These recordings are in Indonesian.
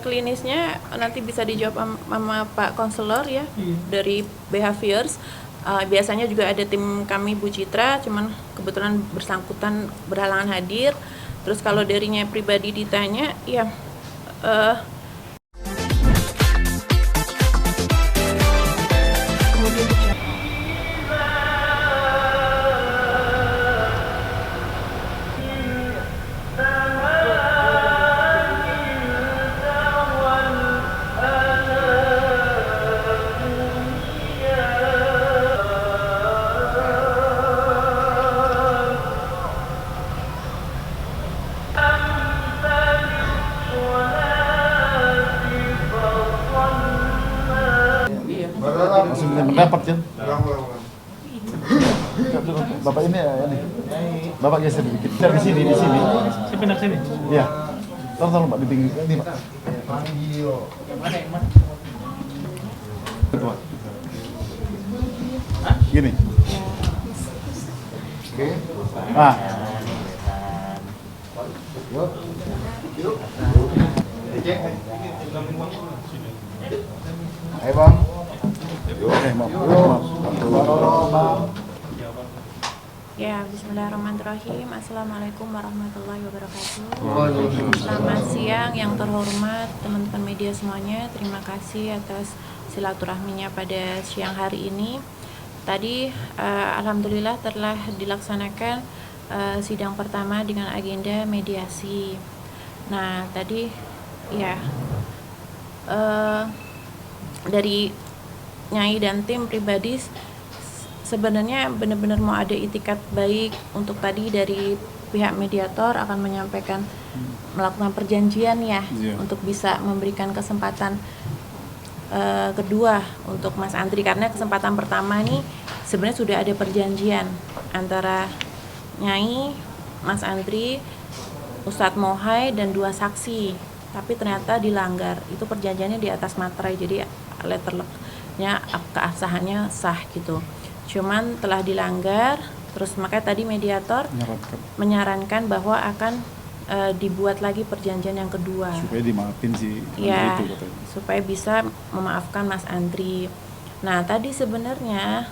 Klinisnya nanti bisa dijawab sama Pak Konselor ya, dari Behaviors. Biasanya juga ada tim kami Bu Citra, cuman kebetulan bersangkutan berhalangan hadir. Terus kalau darinya pribadi ditanya, ya Langsung bisa mendapat kan? Bapak ini ya ini. Bapak geser dikit. Di sini. Saya pindah sini. Iya. Tolong Pak di pinggir ini Pak. Ketua. Gini. Oke. Ah. Yuk. Ayo Bang. Ya, bismillahirrahmanirrahim. Assalamualaikum warahmatullahi wabarakatuh. Selamat siang yang terhormat teman-teman media semuanya. Terima kasih atas silaturahminya pada siang hari ini. Tadi alhamdulillah telah dilaksanakan sidang pertama dengan agenda mediasi. Nah, tadi ya dari Nyai dan tim pribadi sebenarnya benar-benar mau ada itikat baik untuk tadi dari pihak mediator akan menyampaikan melakukan perjanjian ya untuk bisa memberikan kesempatan kedua untuk Mas Andri, karena kesempatan pertama ini sebenarnya sudah ada perjanjian antara Nyai, Mas Andri, Ustadz Mohai dan 2 saksi, tapi ternyata dilanggar. Itu perjanjiannya di atas materai, jadi letternya keabsahannya sah gitu. Cuman telah dilanggar, terus makanya tadi mediator menyarankan bahwa akan dibuat lagi perjanjian yang kedua supaya dimaafin si ya, itu katanya. supaya bisa memaafkan Mas Andri. Nah, tadi sebenarnya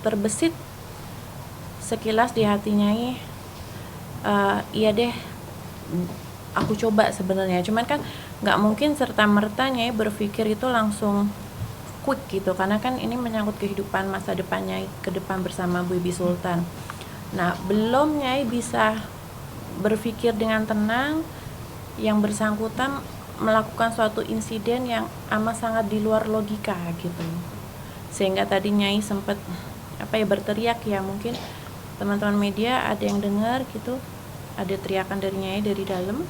terbesit sekilas di hatinya iya deh, aku coba sebenarnya. Cuman kan nggak mungkin serta-merta Nyai berpikir itu langsung quick gitu, karena kan ini menyangkut kehidupan masa depannya ke depan bersama Bu Bibi Sultan. Nah, belum Nyai bisa berpikir dengan tenang, yang bersangkutan melakukan suatu insiden yang amat sangat di luar logika gitu, sehingga tadi Nyai sempat berteriak ya, mungkin teman-teman media ada yang dengar gitu, ada teriakan dari Nyai dari dalam.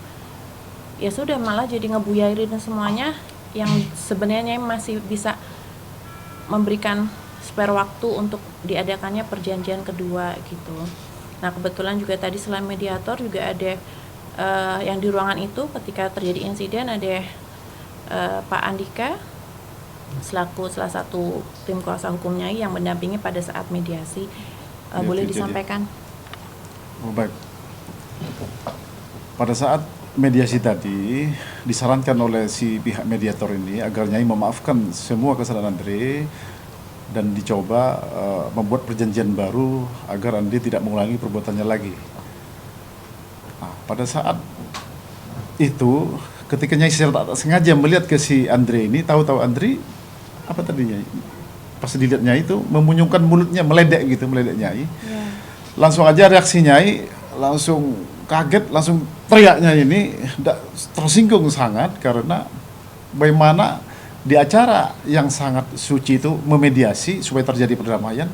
Ya sudah, malah jadi ngebuyairin semuanya yang sebenarnya Nyai masih bisa memberikan spare waktu untuk diadakannya perjanjian kedua gitu. Nah, kebetulan juga tadi selain mediator juga ada yang di ruangan itu ketika terjadi insiden ada Pak Andika selaku salah satu tim kuasa hukum Nyai yang mendampingi pada saat mediasi. Boleh disampaikan? Oh, baik. Pada saat mediasi tadi disarankan oleh si pihak mediator ini agar Nyai memaafkan semua kesalahan Andre dan dicoba membuat perjanjian baru agar Andre tidak mengulangi perbuatannya lagi. Nah, pada saat itu ketika Nyai tak sengaja melihat ke si Andre ini, tahu-tahu Andre apa tadi Nyai? Pas dilihat Nyai itu memunyungkan mulutnya, meledek Nyai. Langsung aja reaksi Nyai langsung kaget, langsung teriaknya ini tersinggung sangat karena bagaimana di acara yang sangat suci itu memediasi supaya terjadi perdamaian,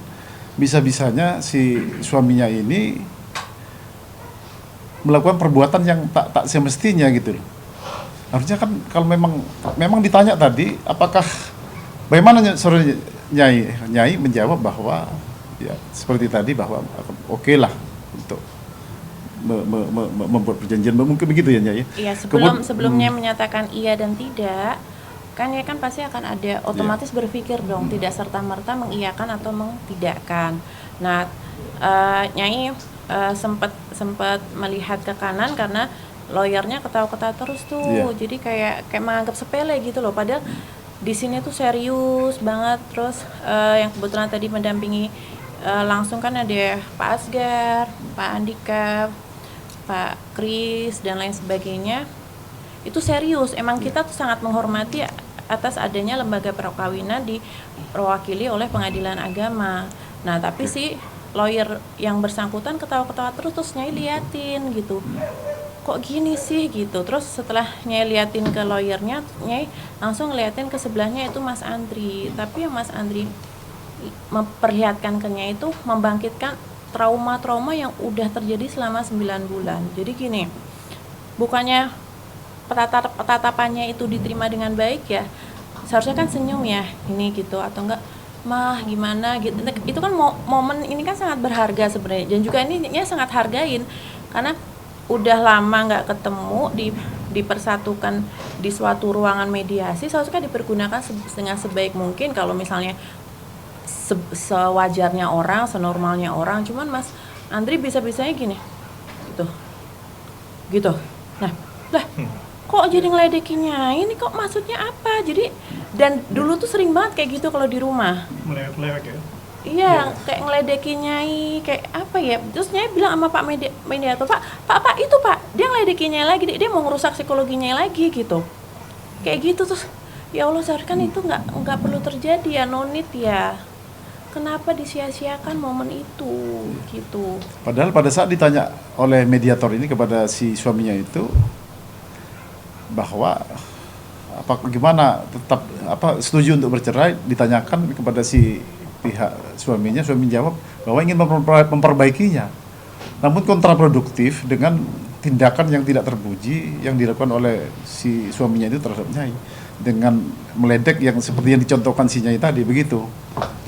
bisa-bisanya si suaminya ini melakukan perbuatan yang tak semestinya gitu loh. Harusnya kan kalau memang ditanya tadi apakah bagaimana Nyai menjawab bahwa ya seperti tadi bahwa oke lah untuk membuat perjanjian, mungkin begitu ya Nyai? Iya, sebelumnya menyatakan iya dan tidak, kan ya kan pasti akan ada otomatis berpikir dong, tidak serta-merta mengiyakan atau mentidakkan. Nah, Nyai sempat sempat melihat ke kanan karena lawyernya ketawa-ketawa terus tuh. Iya. Jadi kayak menganggap sepele gitu loh, padahal di sini tuh serius banget. Terus yang kebetulan tadi mendampingi langsung kan ada Pak Asgar, Pak Andika, Pak Kris dan lain sebagainya. Itu serius, emang kita tuh sangat menghormati atas adanya lembaga perkawinan diwakili oleh pengadilan agama. Nah tapi si lawyer yang bersangkutan ketawa-ketawa terus Nyai liatin gitu, kok gini sih gitu. Terus setelah Nyai liatin ke lawyernya, Nyai langsung ngeliatin ke sebelahnya itu Mas Andri. Tapi yang Mas Andri memperlihatkan ke Nyai itu membangkitkan trauma-trauma yang udah terjadi selama 9 bulan. Jadi gini, bukannya tatapannya itu diterima dengan baik ya, seharusnya kan senyum ya ini gitu, atau enggak mah gimana gitu. Itu kan momen ini kan sangat berharga sebenarnya, dan juga ini sangat hargain karena udah lama nggak ketemu, dipersatukan di suatu ruangan mediasi, seharusnya kan dipergunakan dengan sebaik mungkin. Kalau misalnya sewajarnya orang, senormalnya orang, cuman Mas Andri bisa-bisanya gini gitu. Nah lah kok jadi ngeledekin Nyai, ini kok maksudnya apa? Jadi, dan dulu tuh sering banget kayak gitu kalau di rumah. Melewek ya? Iya, kayak ngeledekin Nyai, kayak apa ya? Terus Nyai bilang sama Pak mediator, Pak itu Pak, dia ngeledekin Nyai lagi, dia mau ngerusak psikologi Nyai lagi gitu. Kayak gitu. Terus ya Allah, seharusnya kan itu nggak perlu terjadi ya, no need ya. Kenapa disia-siakan momen itu gitu? Padahal pada saat ditanya oleh mediator ini kepada si suaminya itu bahwa gimana tetap setuju untuk bercerai, ditanyakan kepada si pihak suami jawab bahwa ingin memperbaikinya, namun kontraproduktif dengan tindakan yang tidak terpuji yang dilakukan oleh si suaminya itu terhadap Nyai dengan meledek yang seperti yang dicontohkan si Nyai tadi begitu.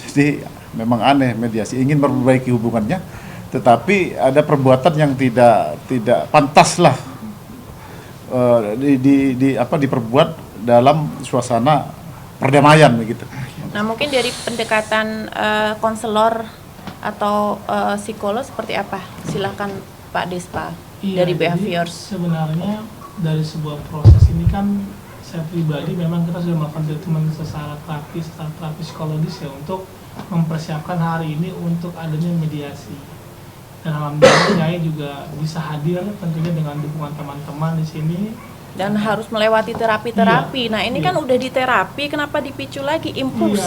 Jadi memang aneh, mediasi ingin memperbaiki hubungannya tetapi ada perbuatan yang tidak pantas lah diperbuat dalam suasana perdamaian begitu. Nah mungkin dari pendekatan konselor atau psikolog seperti apa? Silahkan Pak Despa. Iya, dari behaviors. Sebenarnya dari sebuah proses ini kan saya pribadi memang kita sudah melakukan treatment secara terapis psikologis ya untuk mempersiapkan hari ini untuk adanya mediasi. Dan alhamdulillah Nyai juga bisa hadir tentunya dengan dukungan teman-teman di sini. Dan harus melewati terapi-terapi. Nah ini kan udah di terapi, kenapa dipicu lagi impuls?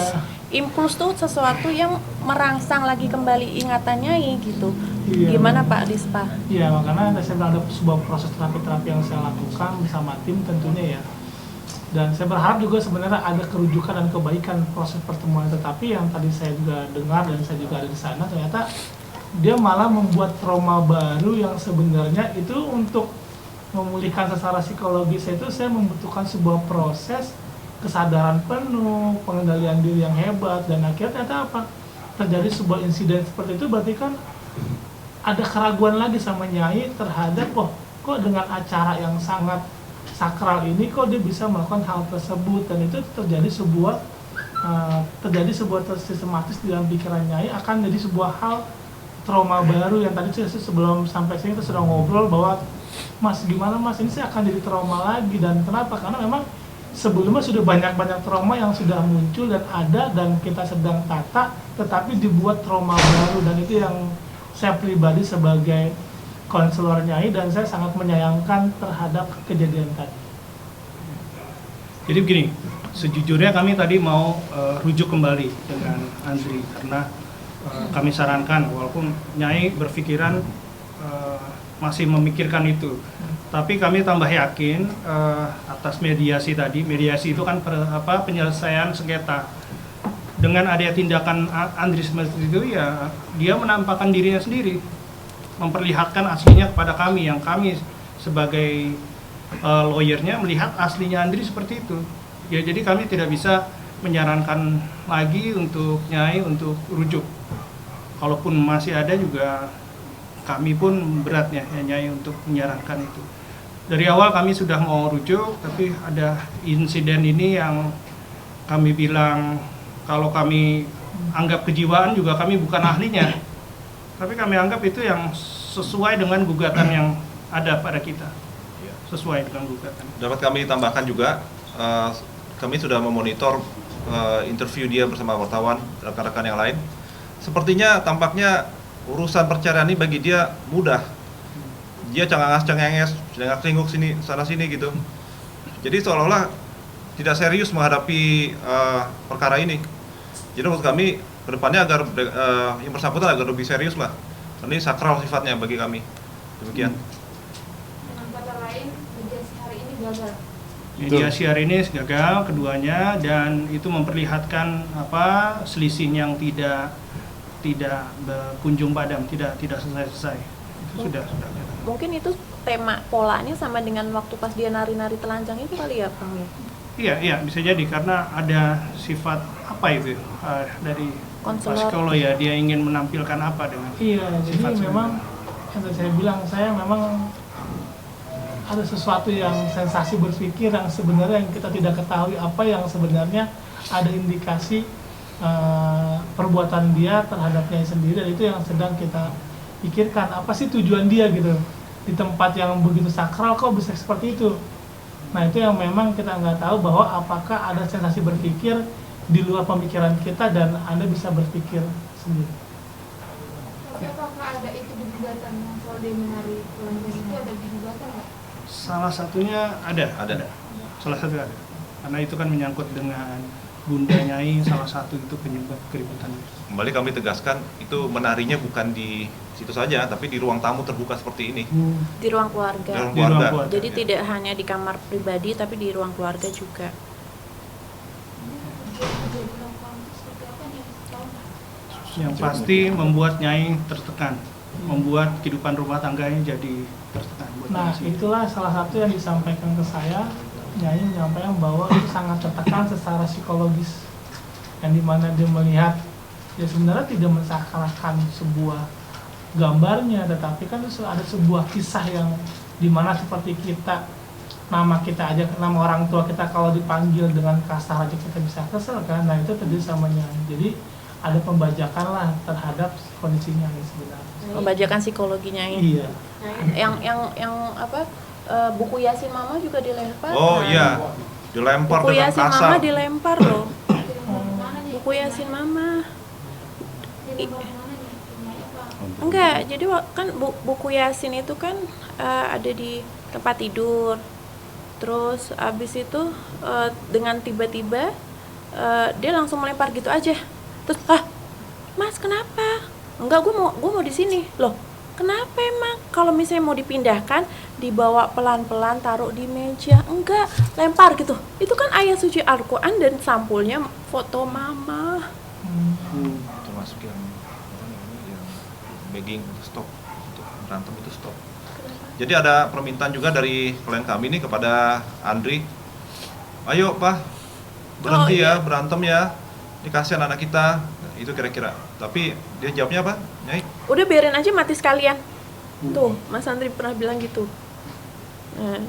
Impuls tuh sesuatu yang merangsang lagi kembali ingatan Nyai gitu. Gimana Pak Dispa? Iya, makanya saya bilang ada sebuah proses terapi yang saya lakukan bersama tim tentunya ya. Dan saya berharap juga sebenarnya ada kerujukan dan kebaikan proses pertemuan. Tetapi yang tadi saya juga dengar dan saya juga ada di sana, ternyata dia malah membuat trauma baru yang sebenarnya itu untuk memulihkan secara psikologis itu saya membutuhkan sebuah proses kesadaran penuh, pengendalian diri yang hebat, dan akhirnya ternyata apa? Terjadi sebuah insiden seperti itu, berarti kan ada keraguan lagi sama Nyai terhadap kok dengan acara yang sangat sakral ini kok dia bisa melakukan hal tersebut, dan itu terjadi sebuah sistematis di dalam pikiran Nyai akan jadi sebuah hal trauma baru yang tadi sebelum sampai sini kita sudah ngobrol bahwa Mas gimana Mas ini saya akan jadi trauma lagi. Dan kenapa? Karena memang sebelumnya sudah banyak trauma yang sudah muncul dan ada dan kita sedang tata, tetapi dibuat trauma baru, dan itu yang saya pribadi sebagai konselor Nyai dan saya sangat menyayangkan terhadap kejadian tadi. Jadi begini, sejujurnya kami tadi mau rujuk kembali dengan Andri karena kami sarankan walaupun Nyai berpikiran masih memikirkan itu, tapi kami tambah yakin atas mediasi tadi. Mediasi itu kan penyelesaian sengketa. Dengan adanya tindakan Andri seperti itu ya dia menampakkan dirinya sendiri, memperlihatkan aslinya kepada kami yang kami sebagai lawyernya melihat aslinya Andri seperti itu. Ya jadi kami tidak bisa menyarankan lagi untuk Nyai untuk rujuk. Kalaupun masih ada juga kami pun beratnya ya Nyai untuk menyarankan itu. Dari awal kami sudah mau rujuk, tapi ada insiden ini yang kami bilang kalau kami anggap kejiwaan juga kami bukan ahlinya. Tapi kami anggap itu yang sesuai dengan gugatan yang ada pada kita. Sesuai dengan gugatan. Dapat kami tambahkan juga, kami sudah memonitor interview dia bersama wartawan, rekan-rekan yang lain. Sepertinya tampaknya urusan perceraian ini bagi dia mudah. Dia cengenges, cengengak-cenguk sini sana sini gitu. Jadi seolah-olah tidak serius menghadapi perkara ini. Jadi menurut kami kedepannya agar yang bersangkutan agar lebih serius lah. Ini sakral sifatnya bagi kami. Demikian. Dengan kata lain, mediasi hari ini gagal. Mediasi hari ini gagal keduanya, dan itu memperlihatkan selisih yang tidak berkunjung padam, tidak selesai. Itu sudah. Mungkin itu tema polanya sama dengan waktu pas dia nari-nari telanjang itu kali ya, Bang ya? Iya, bisa jadi karena ada sifat dari Konselor. psikolog ya, dia ingin menampilkan apa dengan Iya, jadi sifat memang yang tadi saya bilang, saya memang ada sesuatu yang sensasi berpikir yang sebenarnya yang kita tidak ketahui apa yang sebenarnya ada indikasi perbuatan dia terhadapnya sendiri, dan itu yang sedang kita pikirkan, apa sih tujuan dia gitu di tempat yang begitu sakral kok bisa seperti itu. Nah itu yang memang kita nggak tahu, bahwa apakah ada sensasi berpikir di luar pemikiran kita dan Anda bisa berpikir sendiri. Tapi apakah ada itu di gugatan yang soal dia menari telanjang itu ada di gugatan nggak? salah satunya ada. Salah satu ada. Karena itu kan menyangkut dengan Bunda Nyai, salah satu itu penyebab keributan. Kembali kami tegaskan, itu menarinya bukan di situ saja, tapi di ruang tamu terbuka seperti ini. Di ruang keluarga. Di ruang Di ruang keluarga. keluarga. Jadi tidak hanya di kamar pribadi, tapi di ruang keluarga juga. Jadi lakukan seperti apa nih? Tahu nggak? Yang pasti membuat Nyai tertekan, membuat kehidupan rumah tangganya jadi tertekan. Nah itulah salah satu yang disampaikan ke saya. Nyai menyampaikan bahwa itu sangat tertekan secara psikologis, yang dimana dia melihat ya sebenarnya tidak mensakralkan sebuah gambarnya, tetapi kan ada sebuah kisah yang dimana seperti kita, nama kita aja, nama orang tua kita kalau dipanggil dengan kasar aja kita bisa kesel kan. Nah itu terjadi sama Nyai. Jadi ada pembajakan lah terhadap kondisi Nyai sebenarnya. Pembajakan psikologinya Iya. yang apa, buku Yasin Mama juga dilempar. Oh iya, dilempar Buku dengan Yasin kasar. Mama dilempar loh. Mana nih? Buku Yasin Mama. Jadi mana nih? Nyai apa? Enggak, jadi kan buku Yasin itu kan ada di tempat tidur. Terus abis itu dengan tiba-tiba dia langsung melempar gitu aja. Terus, Mas kenapa? Enggak, gue mau di sini. Loh, kenapa emang? Kalau misalnya mau dipindahkan, dibawa pelan-pelan taruh di meja. Enggak, lempar gitu. Itu kan ayat suci Al-Quran dan sampulnya foto mama. Termasuk yang begging untuk stop, untuk berantem itu stop. Jadi ada permintaan juga dari klien kami nih kepada Andri. Ayo Pak, berhenti Oh, iya. ya, berantem ya. Ini kasihan anak kita. Itu kira-kira. Tapi dia jawabnya apa? Nyai? Udah biarin aja mati sekalian. Tuh, Mas Andri pernah bilang gitu. Nah,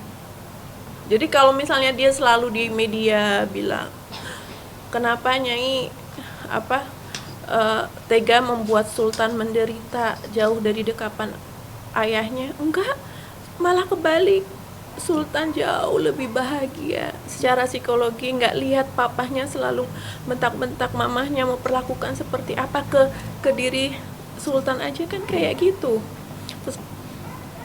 jadi kalau misalnya dia selalu di media bilang, kenapa Nyai tega membuat Sultan menderita jauh dari dekapan ayahnya? Enggak, malah kebalik. Sultan jauh lebih bahagia secara psikologi, nggak lihat papahnya selalu bentak-bentak mamahnya mau perlakukan seperti apa ke diri Sultan aja kan kayak gitu. Terus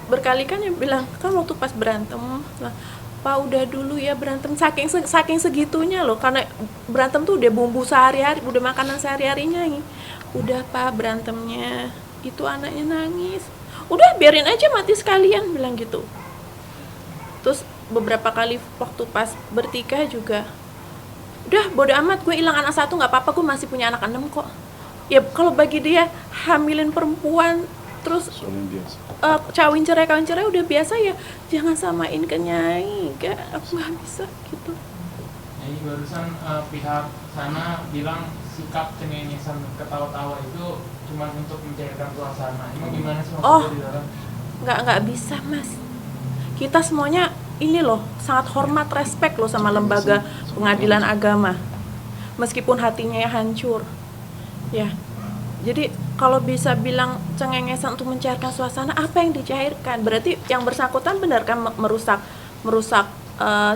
berkali kan dia bilang, kan waktu pas berantem lah, Pak udah dulu ya berantem, saking segitunya loh, karena berantem tuh udah bumbu sehari-hari, udah makanan sehari-harinya nih. Udah Pak berantemnya, itu anaknya nangis, udah biarin aja mati sekalian, bilang gitu. Terus beberapa kali waktu pas bertikah juga, udah bodo amat, gue hilang anak satu nggak apa-apa, gue masih punya anak 6 kok. Ya kalau bagi dia hamilin perempuan terus kawin cerai udah biasa, ya jangan samain ke Nyai. Enggak, aku nggak bisa gitu. Jadi barusan pihak sana bilang sikap cengengesan ketawa-tawa itu cuma untuk mencairkan suasana. Emang gimana sih maksudnya di dalam? Nggak bisa Mas. Kita semuanya ini loh sangat hormat, respect loh sama lembaga pengadilan agama, meskipun hatinya ya hancur. Ya, jadi kalau bisa bilang cengengesan untuk mencairkan suasana, apa yang dicairkan? Berarti yang bersangkutan benar kan merusak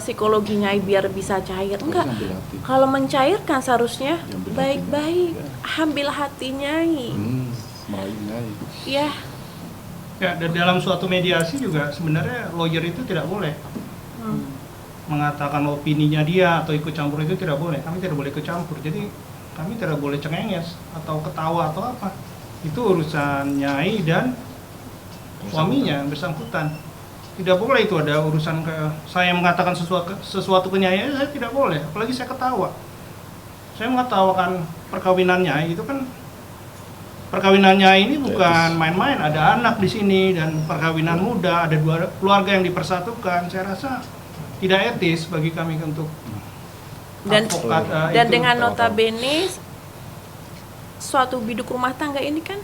psikologinya biar bisa cair. Enggak. Ambil hati. Kalau mencairkan seharusnya Diambil baik-baik, hatinya. ambil hatinya. Meraih Nyai. Ya, Ya, dan dalam suatu mediasi juga sebenarnya lawyer itu tidak boleh mengatakan opininya dia atau ikut campur, itu tidak boleh. Kami tidak boleh ikut campur. Jadi kami tidak boleh cengenges atau ketawa atau apa. Itu urusan Nyai dan suaminya yang bersangkutan. Tidak boleh itu ada urusan saya mengatakan sesuatu ke Nyai, saya tidak boleh. Apalagi saya ketawa. Saya mengetawakan perkawinan Nyai, itu kan perkawinan Nyai ini bukan main-main. Ada anak di sini dan perkawinan muda, ada dua keluarga yang dipersatukan. Saya rasa tidak etis bagi kami untuk dan advokat, dan itu. dengan notabene suatu biduk rumah tangga ini kan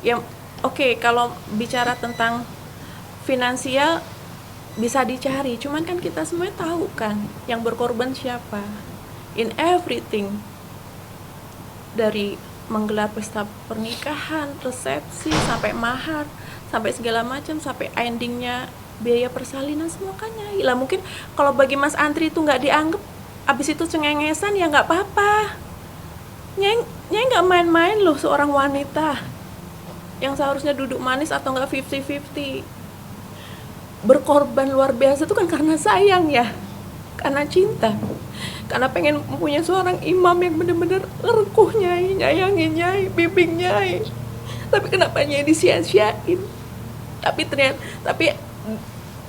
ya oke, kalau bicara tentang finansial bisa dicari, cuman kan kita semua tahu kan yang berkorban siapa in everything, dari menggelar pesta pernikahan, resepsi, sampai mahar, sampai segala macam, sampai endingnya biaya persalinan, semua kan Nyai lah. Mungkin kalau bagi Mas Andri itu nggak dianggap, abis itu cengengesan ya nggak apa-apa. Nyai nggak main-main loh, seorang wanita yang seharusnya duduk manis atau nggak 50-50 berkorban luar biasa itu kan karena sayang ya, karena cinta, karena pengen mempunyai seorang imam yang benar-benar ngerekuh Nyai, nyayangin Nyai, bimbing Nyai. Tapi kenapa Nyai disia-siain? Tapi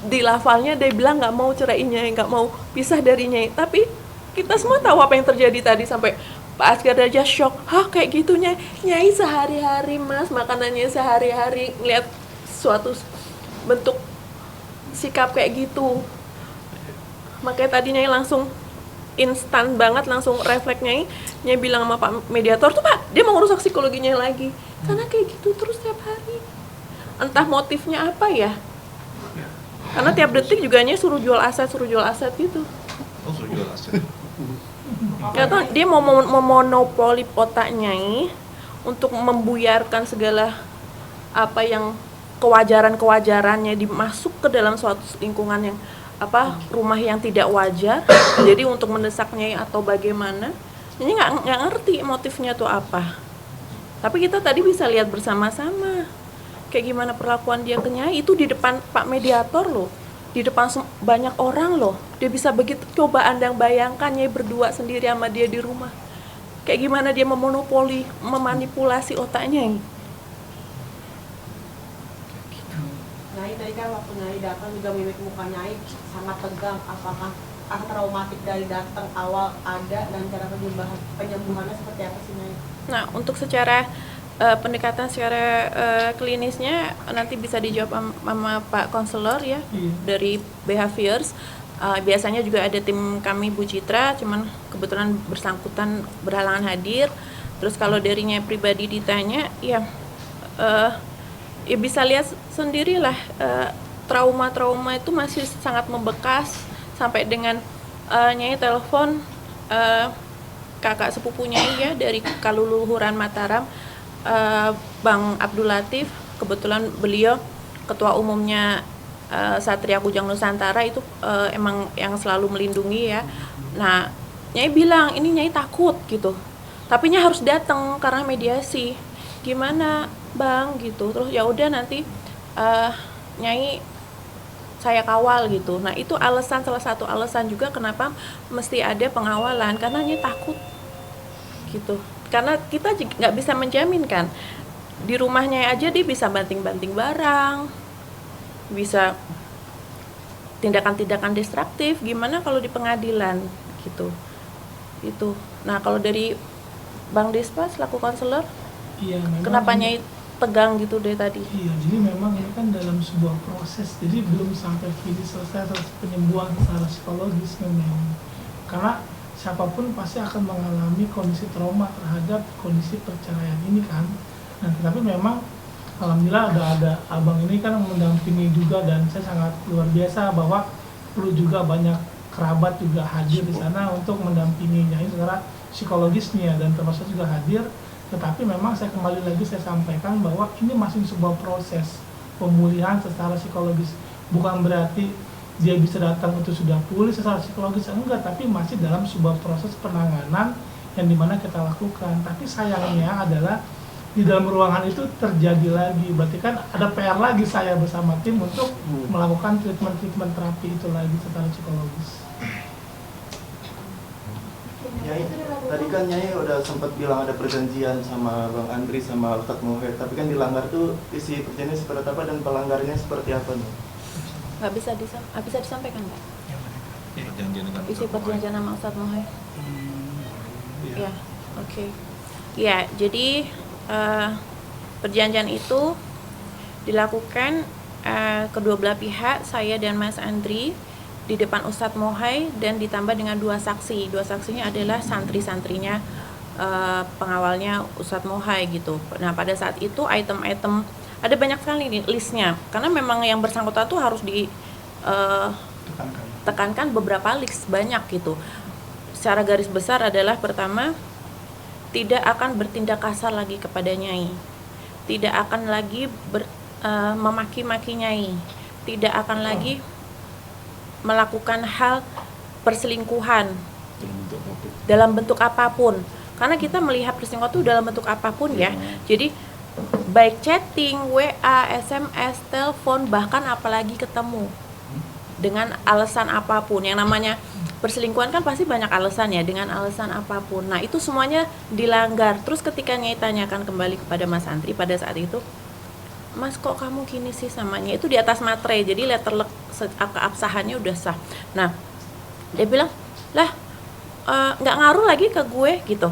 di lafalnya dia bilang nggak mau ceraiin Nyai, nggak mau pisah dari Nyai. Tapi kita semua tahu apa yang terjadi tadi, sampai Pak Asgar aja shock. Hah, kayak gitu Nyai? Nyai sehari-hari Mas, makanannya sehari-hari ngeliat suatu bentuk sikap kayak gitu. Makanya tadi Nyai langsung instan banget, langsung refleks Nyai bilang sama Pak Mediator tuh, Pak, dia mau ngerusak psikologinya lagi. Karena kayak gitu terus tiap hari. Entah motifnya apa ya. Karena tiap detik juga Nyai suruh jual aset gitu. Oh, suruh jual aset. Gak tau, dia mau memonopoli otak Nyai untuk membuyarkan segala apa yang kewajarannya dimasuk ke dalam suatu lingkungan yang rumah yang tidak wajar. Jadi untuk mendesak Nyai atau bagaimana, Nyai nggak ngerti motifnya tuh apa. Tapi kita tadi bisa lihat bersama-sama kayak gimana perlakuan dia ke Nyai itu di depan Pak Mediator loh, di depan banyak orang loh. Dia bisa begitu. Coba Anda bayangkan Nyai berdua sendiri sama dia di rumah, kayak gimana dia memonopoli, memanipulasi otaknya. Nyai tadi kan waktu Nyai datang juga mimik muka Nyai sangat tegang. Apakah traumatik dari datang awal ada, dan cara penyembuhannya seperti apa sih Nyai? Nah, untuk secara pendekatan secara klinisnya nanti bisa dijawab sama Pak Konselor ya, dari Behaviors. Biasanya juga ada tim kami Bu Citra, cuman kebetulan bersangkutan berhalangan hadir. Terus kalau darinya pribadi ditanya, ya bisa lihat sendirilah, trauma-trauma itu masih sangat membekas, sampai dengan Nyai telepon kakak sepupunya ya dari Kaluluhuran Mataram, Bang Abdul Latif. Kebetulan beliau ketua umumnya Satria Kujang Nusantara, itu emang yang selalu melindungi ya. Nah, Nyai bilang ini Nyai takut gitu, tapi Nyai harus datang karena mediasi. Gimana Bang gitu. Terus ya udah nanti Nyai saya kawal gitu. Nah, itu salah satu alasan juga kenapa mesti ada pengawalan, karena Nyai takut gitu. Karena kita nggak bisa menjamin kan, di rumahnya aja dia bisa banting-banting barang, bisa tindakan-tindakan destruktif. Gimana kalau di pengadilan gitu. Itu. Nah, kalau dari Bang Dispa selaku konselor, Iya, memang kenapa Nyai tegang gitu deh tadi? Iya, jadi memang ini kan dalam sebuah proses, jadi belum sampai finish selesai atas penyembuhan secara psikologis memang. Karena siapapun pasti akan mengalami kondisi trauma terhadap kondisi perceraian ini kan. Nah, tapi memang alhamdulillah ada abang ini kan mendampingi juga, dan saya sangat luar biasa bahwa perlu juga banyak kerabat juga hadir di sana untuk mendampinginya secara psikologisnya, dan termasuk juga hadir Tetapi memang saya kembali lagi saya sampaikan bahwa ini masih sebuah proses pemulihan secara psikologis. Bukan berarti dia bisa datang itu sudah pulih secara psikologis, enggak, tapi masih dalam sebuah proses penanganan yang dimana kita lakukan. Tapi sayangnya adalah di dalam ruangan itu terjadi lagi, berarti kan ada PR lagi saya bersama tim untuk melakukan treatment terapi itu lagi secara psikologis. Nyai, tadi kan Nyai udah sempat bilang ada perjanjian sama Bang Andri sama Ustadz Mohe, tapi kan dilanggar tuh isi perjanjiannya seperti apa dan pelanggarannya seperti apa nih? Nggak bisa disampaikan nggak? Perjanjian dengan Isi Ustadz Mohe. perjanjian sama Ustadz Mohe. Ya, oke. Ya, jadi perjanjian itu dilakukan kedua belah pihak, saya dan Mas Andri, di depan Ustadz Mohai dan ditambah dengan 2 saksi. 2 saksinya adalah santri-santrinya pengawalnya Ustadz Mohai gitu. Nah, pada saat itu item-item ada banyak sekali nih listnya, karena memang yang bersangkutan tuh harus tekankan beberapa list banyak gitu. Secara garis besar adalah pertama, tidak akan bertindak kasar lagi kepada Nyai, tidak akan lagi memaki-maki Nyai, tidak akan lagi melakukan hal perselingkuhan dalam bentuk apapun, karena kita melihat perselingkuhan itu dalam bentuk apapun ya. Jadi baik chatting, WA, SMS, telepon, bahkan apalagi ketemu dengan alasan apapun. Yang namanya perselingkuhan kan pasti banyak alasan ya, dengan alasan apapun. Nah, itu semuanya dilanggar. Terus ketika Nyai tanyakan kembali kepada Mas Andri pada saat itu, Mas, kok kamu gini sih samanya? Itu di atas materai, jadi letterlek keabsahannya udah sah. Nah, dia bilang, lah nggak ngaruh lagi ke gue gitu.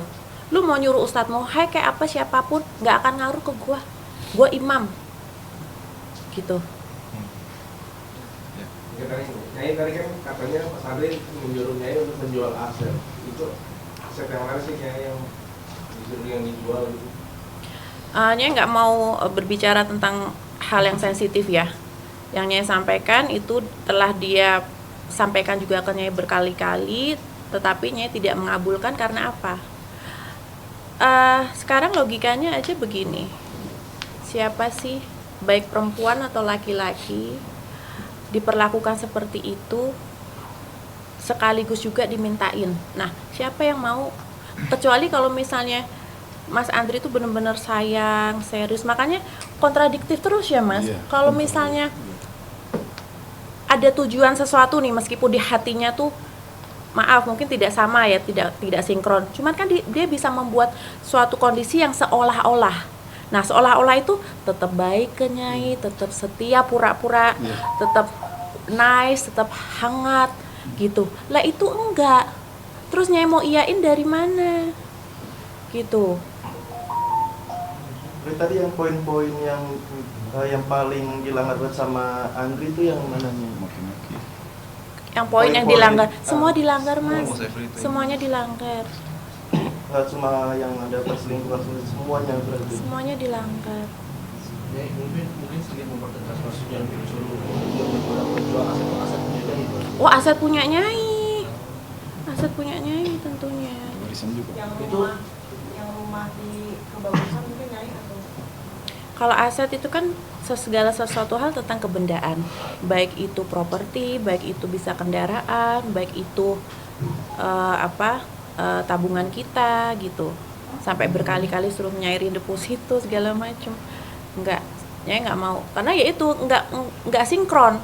Lu mau nyuruh Ustadz Mohai kayak apa siapapun, nggak akan ngaruh ke gue imam gitu. Nyai tadi kan katanya Mas Andri menyuruh Nyai untuk menjual aset. Itu aset yang mana sih Nyai yang disuruh yang dijual gitu? Nyai nggak mau berbicara tentang hal yang sensitif ya. Yang Nyai sampaikan itu telah dia sampaikan juga ke Nyai berkali-kali, tetapi Nyai tidak mengabulkan karena apa? Sekarang logikanya aja begini, siapa sih baik perempuan atau laki-laki diperlakukan seperti itu sekaligus juga dimintain. Nah, siapa yang mau? Kecuali kalau misalnya Mas Andri itu benar-benar sayang, serius, makanya kontradiktif terus ya Mas. Iya. Kalau misalnya ada tujuan sesuatu nih, meskipun di hatinya tuh maaf mungkin tidak sama ya, tidak sinkron. Cuman kan dia bisa membuat suatu kondisi yang seolah-olah. Nah, seolah-olah itu tetap baik ke Nyai, tetap setia pura-pura, tetap nice, tetap hangat gitu. Lah itu enggak. Terus Nyai mau iyain dari mana? Gitu. Tadi yang poin-poin yang paling dilanggar sama Andri itu yang mana nih? Maki-maki. Yang poin yang dilanggar, semua dilanggar Mas. Semuanya dilanggar. Nggak cuma yang ada perselingkuhan, semuanya berarti. Semuanya dilanggar. Ya, mungkin sedikit mempertegas maksudnya disuruh menjual aset punya Nyai. Oh, aset punya Nyai. Aset punya Nyai tentunya. Warisan juga. Yang rumah di Kebagusan mungkin Nyai atau? Kalau aset itu kan segala sesuatu hal tentang kebendaan, baik itu properti, baik itu bisa kendaraan, baik itu tabungan kita gitu. Sampai berkali-kali suruh nyairin deposito segala macam. Enggak, Nyai nggak mau, karena ya itu nggak sinkron.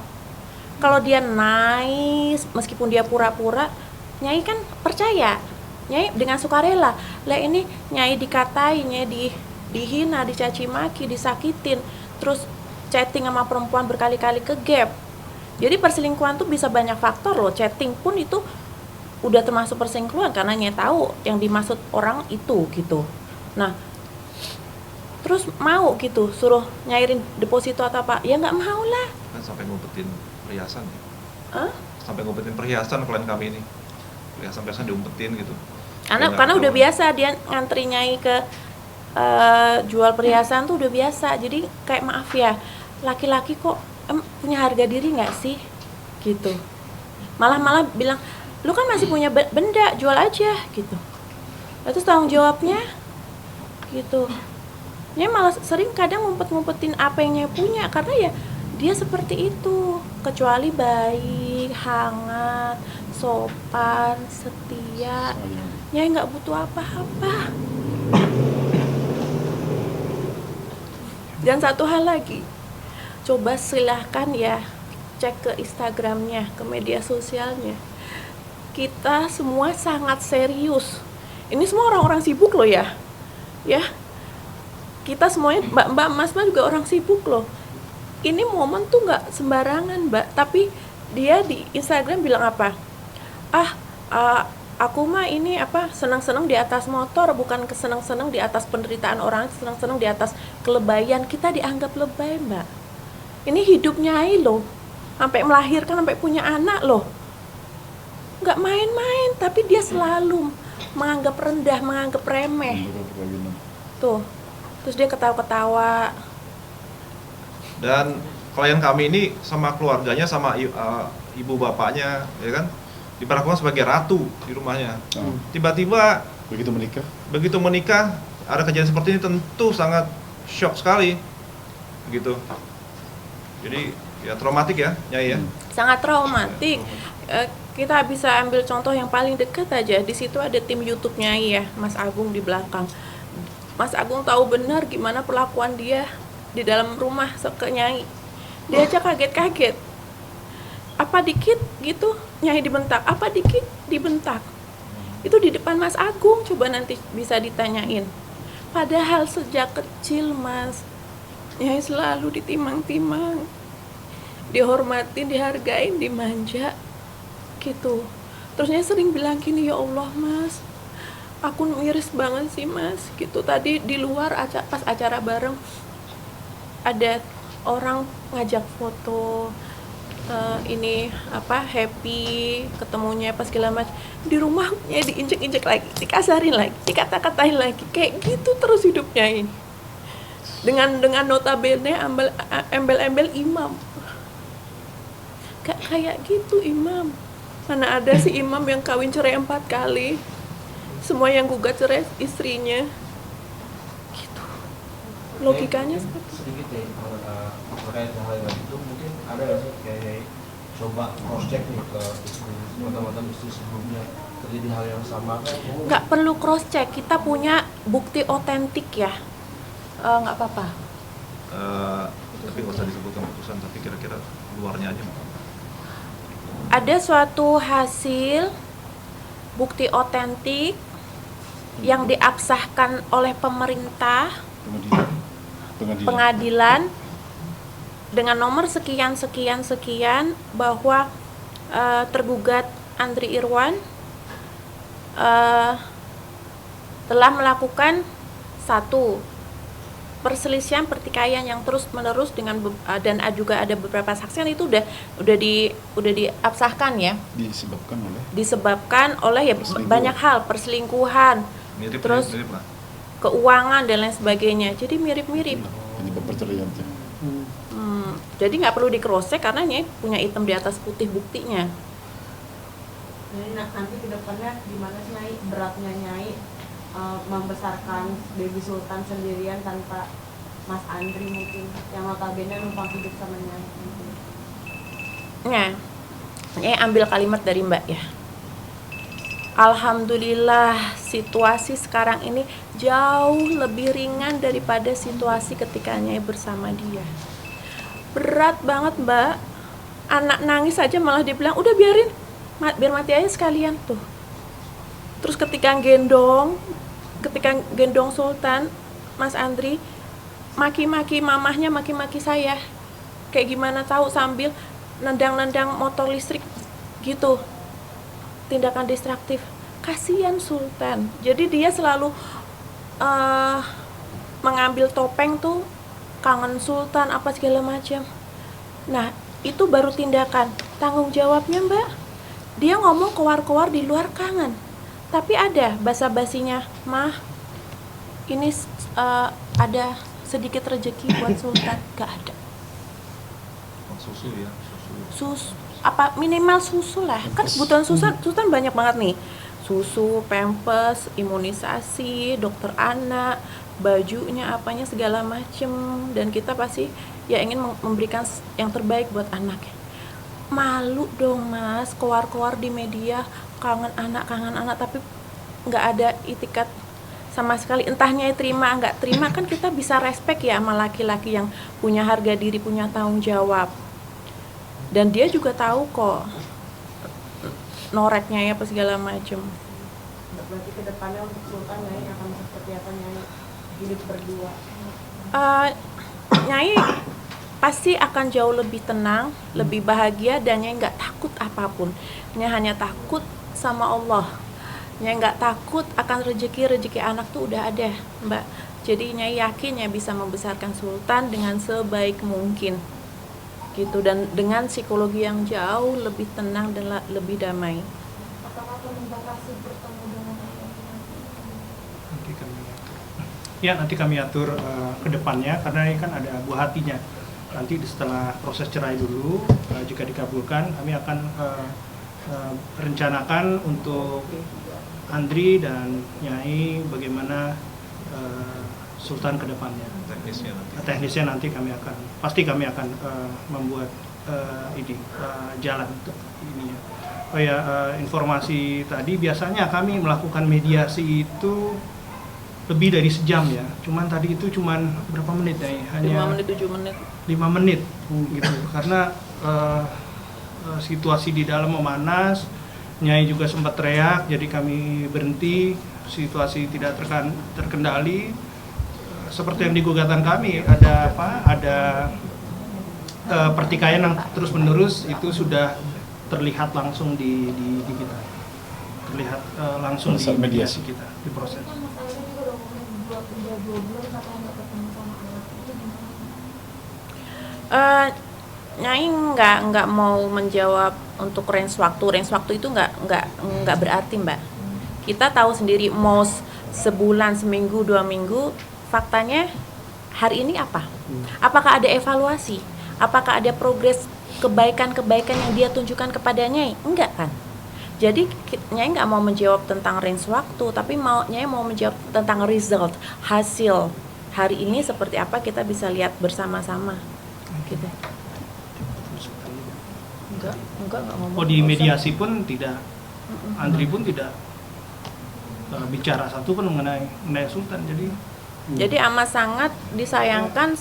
Kalau dia nice, meskipun dia pura-pura, Nyai kan percaya, Nyai dengan sukarela. Lah ini Nyai dikatai, Nyai dihina, dicaci maki, disakitin, terus chatting sama perempuan berkali-kali ke gap. Jadi perselingkuhan tuh bisa banyak faktor loh. Chatting pun itu udah termasuk perselingkuhan karena Nyai tahu yang dimaksud orang itu gitu. Nah, terus mau gitu suruh nyairin deposito atau apa? Ya nggak mau lah. Kan sampai ngumpetin perhiasan ya. Sampai ngumpetin perhiasan klien kami ini. Perhiasan diumpetin gitu. Karena udah biasa dia ngantri Nyai ke jual perhiasan tuh udah biasa. Jadi kayak maaf ya, laki-laki kok punya harga diri nggak sih? Gitu. Malah bilang, lu kan masih punya benda, jual aja gitu. Terus tanggung jawabnya gitu. Nyai malah sering kadang ngumpet-ngumpetin apa yang Nyai punya karena ya dia seperti itu, kecuali baik, hangat, sopan, setia. Nyai nggak butuh apa-apa. Dan satu hal lagi, coba silahkan ya cek ke Instagramnya, ke media sosialnya. Kita semua sangat serius. Ini semua orang-orang sibuk loh ya. Ya, kita semuanya mbak-mbak, mas-mas juga orang sibuk loh. Ini momen tuh nggak sembarangan mbak. Tapi dia di Instagram bilang apa? Aku mah ini senang-senang di atas motor, bukan kesenang-senang di atas penderitaan orang, senang-senang di atas kelebayan. Kita dianggap lebay mbak. Ini hidup Nyai loh, sampai melahirkan, sampai punya anak loh, nggak main-main. Tapi dia selalu menganggap rendah, menganggap remeh. Tuh, terus dia ketawa-ketawa. Dan klien kami ini sama keluarganya, sama ibu bapaknya, ya kan, diperlakukan sebagai ratu di rumahnya. Tiba-tiba begitu menikah ada kejadian seperti ini, tentu sangat shock sekali, begitu. Jadi ya traumatik ya, Nyai ya. Sangat traumatik. Kita bisa ambil contoh yang paling dekat aja. Di situ ada tim YouTube Nyai ya, Mas Agung di belakang. Mas Agung tahu benar gimana perlakuan dia di dalam rumah ke Nyai. Dia aja kaget-kaget. Apa dikit gitu Nyai dibentak, apa dikit dibentak. Itu di depan Mas Agung, coba nanti bisa ditanyain. Padahal sejak kecil Mas, Nyai selalu ditimang-timang, dihormatin, dihargain, dimanja gitu. Terus Nyai sering bilang gini, ya Allah Mas, aku miris banget sih Mas gitu. Tadi di luar pas acara bareng ada orang ngajak foto, happy ketemunya pas segala macam. Di rumahnya diinjek-injek lagi, dikasarin lagi, dikata-katain lagi, kayak gitu terus hidupnya ini. Dengan notabene embel-embel imam, kayak gitu imam. Mana ada si imam yang kawin cerai 4 kali, semua yang gugat cerai istrinya, gitu. Logikanya seperti sedikit ya terkait hal yang itu, mungkin ada nggak sih kayak coba cross check nih ke istri, mantan istri sebelumnya terjadi hal yang sama kan? nggak perlu cross check, kita punya bukti otentik ya. Nggak apa-apa. Tapi nggak usah disebutkan putusan, tapi kira-kira luarnya aja. Ada suatu hasil bukti otentik yang diabsahkan oleh pemerintah, pengadilan dengan nomor sekian bahwa tergugat Andri Irwan telah melakukan 1 perselisihan pertikaian yang terus menerus dan juga ada beberapa saksian. Itu udah diabsahkan ya, disebabkan oleh ya banyak hal, perselingkuhan, terus keuangan dan lain sebagainya. Jadi mirip-mirip. Jadi nggak perlu di cross check karena Nyai punya hitam di atas putih buktinya. Jadi nanti kedepannya gimana sih Nyai, beratnya Nyai membesarkan Baby Sultan sendirian tanpa Mas Andri mungkin yang notabene numpang hidup sama Nyai. Nyai ambil kalimat dari Mbak ya. Alhamdulillah situasi sekarang ini jauh lebih ringan daripada situasi ketika Nyai bersama dia. Berat banget Mbak, anak nangis aja malah dibilang udah biarin, biar mati aja sekalian tuh. Terus ketika gendong Sultan, Mas Andri maki-maki mamahnya, maki-maki saya, kayak gimana tahu, sambil nendang-nendang motor listrik gitu, tindakan destruktif. Kasihan Sultan. Jadi dia selalu mengambil topeng tuh, kangen Sultan apa segala macam. Nah itu baru tindakan. Tanggung jawabnya Mbak, dia ngomong kowar-kowar di luar kangen, tapi ada basa-basinya, mah ini ada sedikit rezeki buat Sultan. Gak ada. Susu ya, susu apa minimal susu lah, kan kebutuhan Sultan banyak banget nih, susu, pampers, imunisasi, dokter anak, bajunya, apanya segala macem, dan kita pasti ya ingin memberikan yang terbaik buat anaknya. Malu dong Mas, keluar-keluar di media kangen anak, tapi nggak ada itikat sama sekali. Entahnya terima nggak terima, kan kita bisa respect ya sama laki-laki yang punya harga diri, punya tanggung jawab. Dan dia juga tahu kok noreknya ya apa segala macem. Berarti kedepannya untuk Sultan Nyai akan seperti apa Nyai hidup berdua? Nyai pasti akan jauh lebih tenang, lebih bahagia, dan Nyai nggak takut apapun. Nyai hanya takut sama Allah. Nyai nggak takut akan rezeki anak tuh udah ada, Mbak. Jadi Nyai yakin Nyai bisa membesarkan Sultan dengan sebaik mungkin, gitu, dan dengan psikologi yang jauh lebih tenang dan lebih damai. Apakah akan membatasi bertemu dengan Nanti kami atur ke depannya, karena ini kan ada buah hatinya. Nanti setelah proses cerai dulu, jika dikabulkan, kami akan rencanakan untuk Andri dan Nyai bagaimana Sultan ke depannya. Teknisnya nanti kami akan membuat jalan untuk ini ya. Oh ya, informasi tadi, biasanya kami melakukan mediasi itu lebih dari sejam ya. Cuman tadi itu cuman berapa menit ya? Hanya 5 menit, 7 menit. 5 menit gitu. Karena situasi di dalam memanas, Nyai juga sempat teriak, jadi kami berhenti. Situasi tidak terkendali. Seperti yang di gugatan kami, ada pertikaian yang terus menerus, itu sudah terlihat langsung di kita, terlihat langsung di mediasi kita, di proses. Nyai nggak mau menjawab untuk range waktu itu nggak berarti, Mbak. Kita tahu sendiri, mau sebulan, seminggu, 2 minggu, faktanya hari ini apa? Apakah ada evaluasi? Apakah ada progres kebaikan yang dia tunjukkan kepada Nyai? Enggak kan? Jadi Nyai nggak mau menjawab tentang range waktu, tapi Nyai mau menjawab tentang result, hasil hari ini seperti apa, kita bisa lihat bersama-sama gitu. Enggak ngomong. Oh, di mediasi pun tidak, Andri pun tidak bicara satu pun mengenai Sultan. Jadi amat sangat disayangkan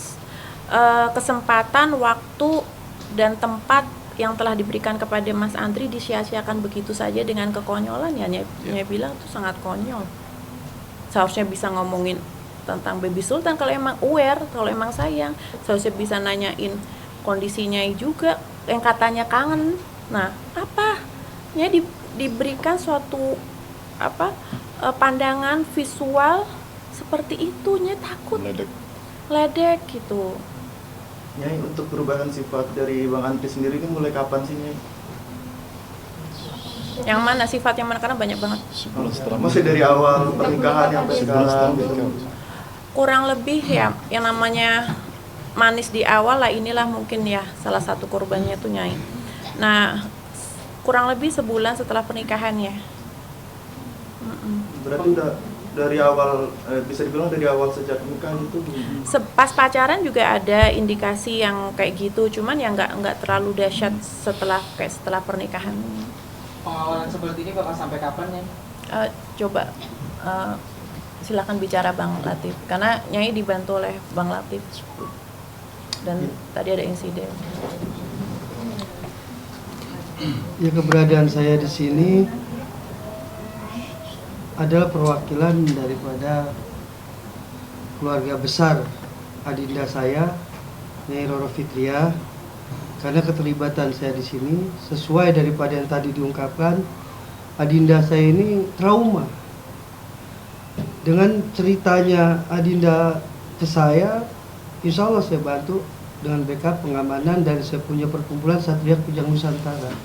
kesempatan, waktu, dan tempat yang telah diberikan kepada Mas Andri disia-siakan begitu saja dengan kekonyolan ya. Nyai bilang itu sangat konyol. Seharusnya bisa ngomongin tentang Baby Sultan kalau emang aware, kalau emang sayang. Seharusnya bisa nanyain kondisinya juga, yang katanya kangen. Nah, apa? Nyai diberikan suatu pandangan visual seperti itu, Nyai takut ledek gitu. Nyai, untuk perubahan sifat dari Bang Andri sendiri ini mulai kapan sih, Nyai? Yang mana sifat yang mana? Karena banyak banget. Masih dari awal pernikahan sampai sekarang gitu. Kurang lebih ya, yang namanya manis di awal lah, inilah mungkin ya salah satu korbannya tuh Nyai. Nah, kurang lebih sebulan setelah pernikahannya. Berarti udah dari awal, bisa dibilang dari awal sejak nikah itu? Pas pacaran juga ada indikasi yang kayak gitu, cuman ya nggak terlalu dahsyat setelah pernikahan. Pengawalan seperti ini bakal sampai kapan, Nyai? Coba silakan bicara Bang Latif, karena Nyai dibantu oleh Bang Latif dan tadi ada insiden. Ya, keberadaan saya di sini adalah perwakilan daripada keluarga besar adinda saya, Nyai Roro Fitria. Karena keterlibatan saya di sini sesuai daripada yang tadi diungkapkan, adinda saya ini trauma. Dengan ceritanya adinda ke saya, insya Allah saya bantu dengan backup pengamanan, dan saya punya perkumpulan Satria Kujang Nusantara.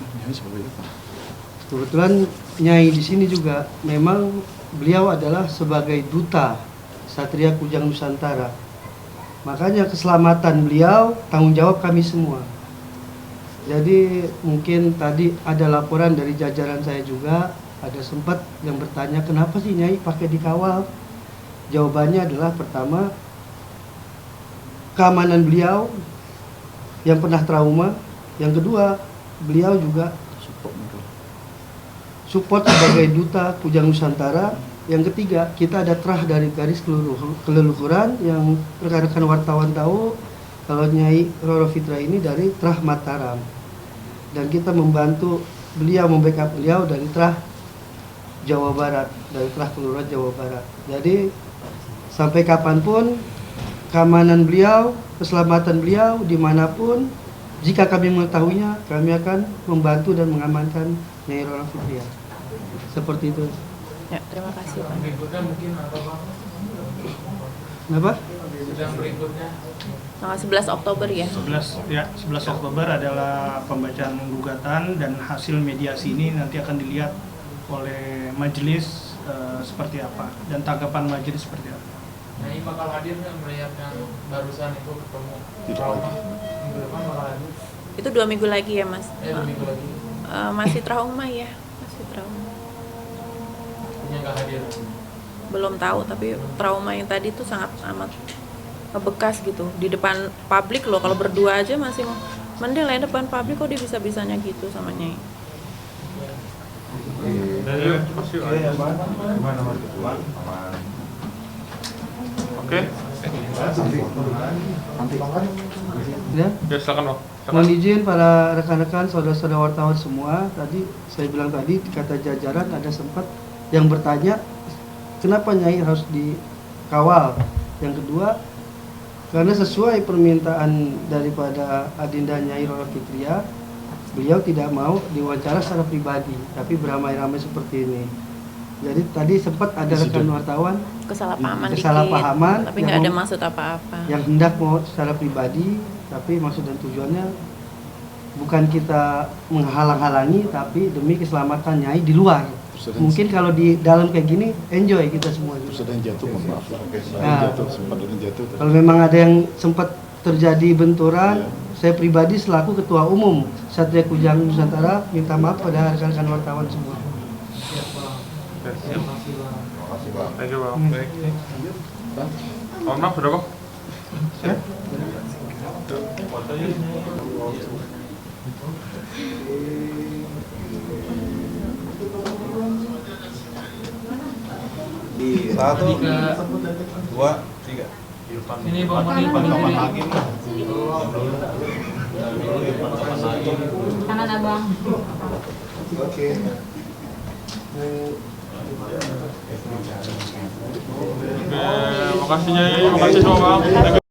Kebetulan Nyai di sini juga memang beliau adalah sebagai duta Satria Kujang Nusantara. Makanya keselamatan beliau tanggung jawab kami semua. Jadi mungkin tadi ada laporan dari jajaran saya juga, ada sempat yang bertanya kenapa sih Nyai pakai dikawal. Jawabannya adalah pertama, keamanan beliau yang pernah trauma. Yang kedua, beliau juga support sebagai duta Kujang Nusantara. Yang ketiga, kita ada terah dari garis keleluhuran yang rekan-rekan wartawan tahu kalau Nyai Roro Fitra ini dari terah Mataram. Dan kita membantu beliau, membackup beliau dari terah Jawa Barat, dari terah kelurahan Jawa Barat. Jadi sampai kapanpun keamanan beliau, keselamatan beliau dimanapun, jika kami mengetahuinya, kami akan membantu dan mengamankan Nyai Roro Fitria. Seperti itu. Ya, terima kasih Pak. Berikutnya mungkin apa Pak? Kenapa? Sidang berikutnya. Tanggal 11 Oktober ya. 11 Oktober adalah pembacaan gugatan dan hasil mediasi ini nanti akan dilihat oleh majelis seperti apa dan tanggapan majelis seperti apa. Nah, ini bakal hadir nggak melihat yang barusan itu ketemu Tidak trauma? lagi. Minggu depan bakal hadir? Itu 2 minggu lagi ya Mas? 2 minggu lagi. Masih trauma ya, masih trauma. Punya nggak hadir? Belum tahu, tapi trauma yang tadi tuh sangat amat ngebekas gitu di depan publik loh. Kalau berdua aja masih mending lah, depan publik kok dia bisa-bisanya gitu sama Nyai. Oke. Ya. Ya, silakan Bang. Mohon izin para rekan-rekan, saudara-saudara wartawan semua. Tadi saya bilang tadi kata jajaran ada sempat yang bertanya kenapa Nyai harus dikawal. Yang kedua, karena sesuai permintaan daripada Adinda Nyai Roro Fitria, beliau tidak mau diwawancara secara pribadi, tapi beramai-ramai seperti ini. Jadi tadi sempat ada rekan wartawan kesalahpahaman dikit, tapi nggak ada maksud apa-apa. Yang hendak mau secara pribadi, tapi maksud dan tujuannya bukan kita menghalang-halangi, tapi demi keselamatan Nyai di luar. Mungkin kalau di dalam kayak gini enjoy kita semua juga. Terus ada yang jatuh, mohon maaf. Nah, Sempat ada yang jatuh. kalau memang ada yang sempat terjadi benturan, saya pribadi selaku Ketua Umum Satria Kujang Nusantara minta maaf pada rekan-rekan wartawan semua. Terima kasih Bang. Thank you Bang. Baik. Mohon maaf, sudah Bang. Di 1, 2, 3. Ini Bang Mani. Tangan abang. Oke. Makasih Nyai, makasih semua Bang.